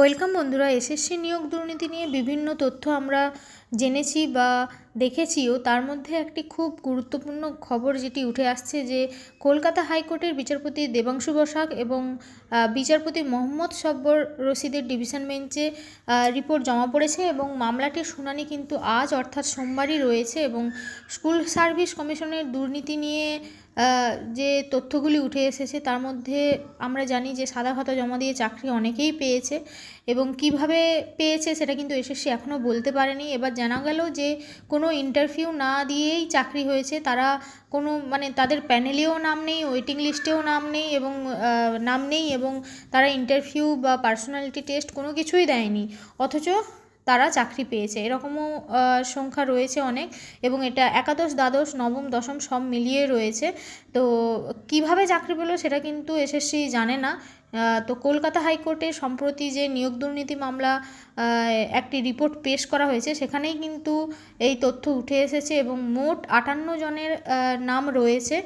Welcome বন্ধুরা। SSC নিয়োগ দুর্নীতি নিয়ে বিভিন্ন তথ্য আমরা জেনেছি বা দেখেছিও। তার মধ্যে একটি খুব গুরুত্বপূর্ণ খবর যেটি উঠে আসছে যে কলকাতা হাইকোর্টের বিচারপতি দেবাংশু বসাক এবং বিচারপতি মোহাম্মদ সব্বর রশিদের ডিভিশন বেঞ্চে রিপোর্ট জমা পড়েছে এবং মামলাটির শুনানি কিন্তু আজ অর্থাৎ সোমবারই রয়েছে। এবং স্কুল সার্ভিস কমিশনের দুর্নীতি নিয়ে যে তথ্যগুলি উঠে এসেছে তার মধ্যে আমরা জানি যে সাদা খাতা জমা দিয়ে চাকরি অনেকেই পেয়েছে এবং কিভাবে পেয়েছে সেটা কিন্তু এসএসসি এখনও বলতে পারেনি। এবার জানা গেল যে কোনো ইন্টারভিউ না দিয়েই চাকরি হয়েছে। তারা কোনো তাদের প্যানেলেও নাম নেই, ওয়েটিং লিস্টেও নাম নেই এবং তারা ইন্টারভিউ বা পার্সোনালিটি টেস্ট কোনো কিছুই দেয়নি, অথচ তারা চাকরি পেয়েছে। এরকমও সংখ্যা রয়েছে অনেক এবং এটা একাদশ, দ্বাদশ, নবম, দশম সব মিলিয়ে রয়েছে। তো কিভাবে চাকরি পেলো সেটা কিন্তু এসএসসি জানে না। তো কলকাতা হাইকোর্টে সম্প্রতি যে নিয়োগ দুর্নীতি মামলা একটি রিপোর্ট পেশ করা হয়েছে সেখানেই কিন্তু এই তথ্য উঠে এসেছে এবং মোট 58 জনের নাম রয়েছে।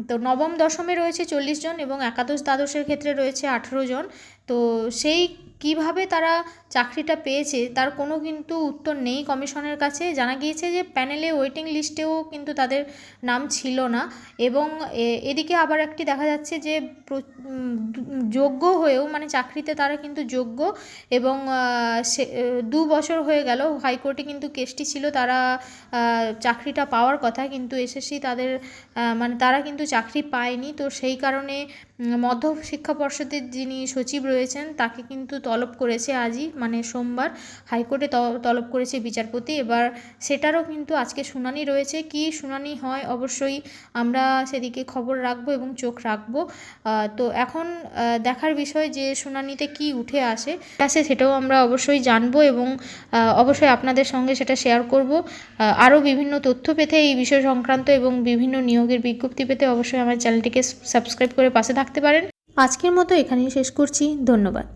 তো নবম দশমে রয়েছে 40 জন এবং একাদশ দ্বাদশের ক্ষেত্রে রয়েছে 18 জন। তো সেই কিভাবে তারা চাকরিটা পেয়েছে তার কোনো কিন্তু উত্তর নেই কমিশনের কাছে। জানা গিয়েছে যে প্যানেলে ওয়েটিং লিস্টেও কিন্তু তাদের নাম ছিল না এবং এদিকে আবার একটি দেখা যাচ্ছে যে যোগ্য হয়েও চাকরিতে তারা কিন্তু যোগ্য এবং 2 বছর হয়ে গেল হাইকোর্টে কিন্তু কেসটি ছিল, তারা চাকরিটা পাওয়ার কথা কিন্তু এসএসসি তাদের তারা কিন্তু চাকরি পায়নি। তো সেই কারণে মধ্য শিক্ষা পর্ষদের যিনি সচিব রয়েছেন তাকে কিন্তু তলব করেছে আজই সোমবার হাইকোর্টে তলব করেছে বিচারপতি। এবার সেটারও কিন্তু আজকে শুনানি রয়েছে। কি শুনানি হয় অবশ্যই আমরা সেদিকে খবর রাখবো এবং চোখ রাখবো। তো এখন দেখার বিষয় যে শুনানিতে কি উঠে আসে সেটাও আমরা অবশ্যই জানবো এবং অবশ্যই আপনাদের সঙ্গে সেটা শেয়ার করব। আরও বিভিন্ন তথ্য পেতে এই বিষয় সংক্রান্ত এবং বিভিন্ন নিয়োগের বিজ্ঞপ্তি পেতে অবশ্যই আমার চ্যানেলটিকে সাবস্ক্রাইব করে পাশে থাকতে পারেন। আজকের মতো এখানেই শেষ করছি। ধন্যবাদ।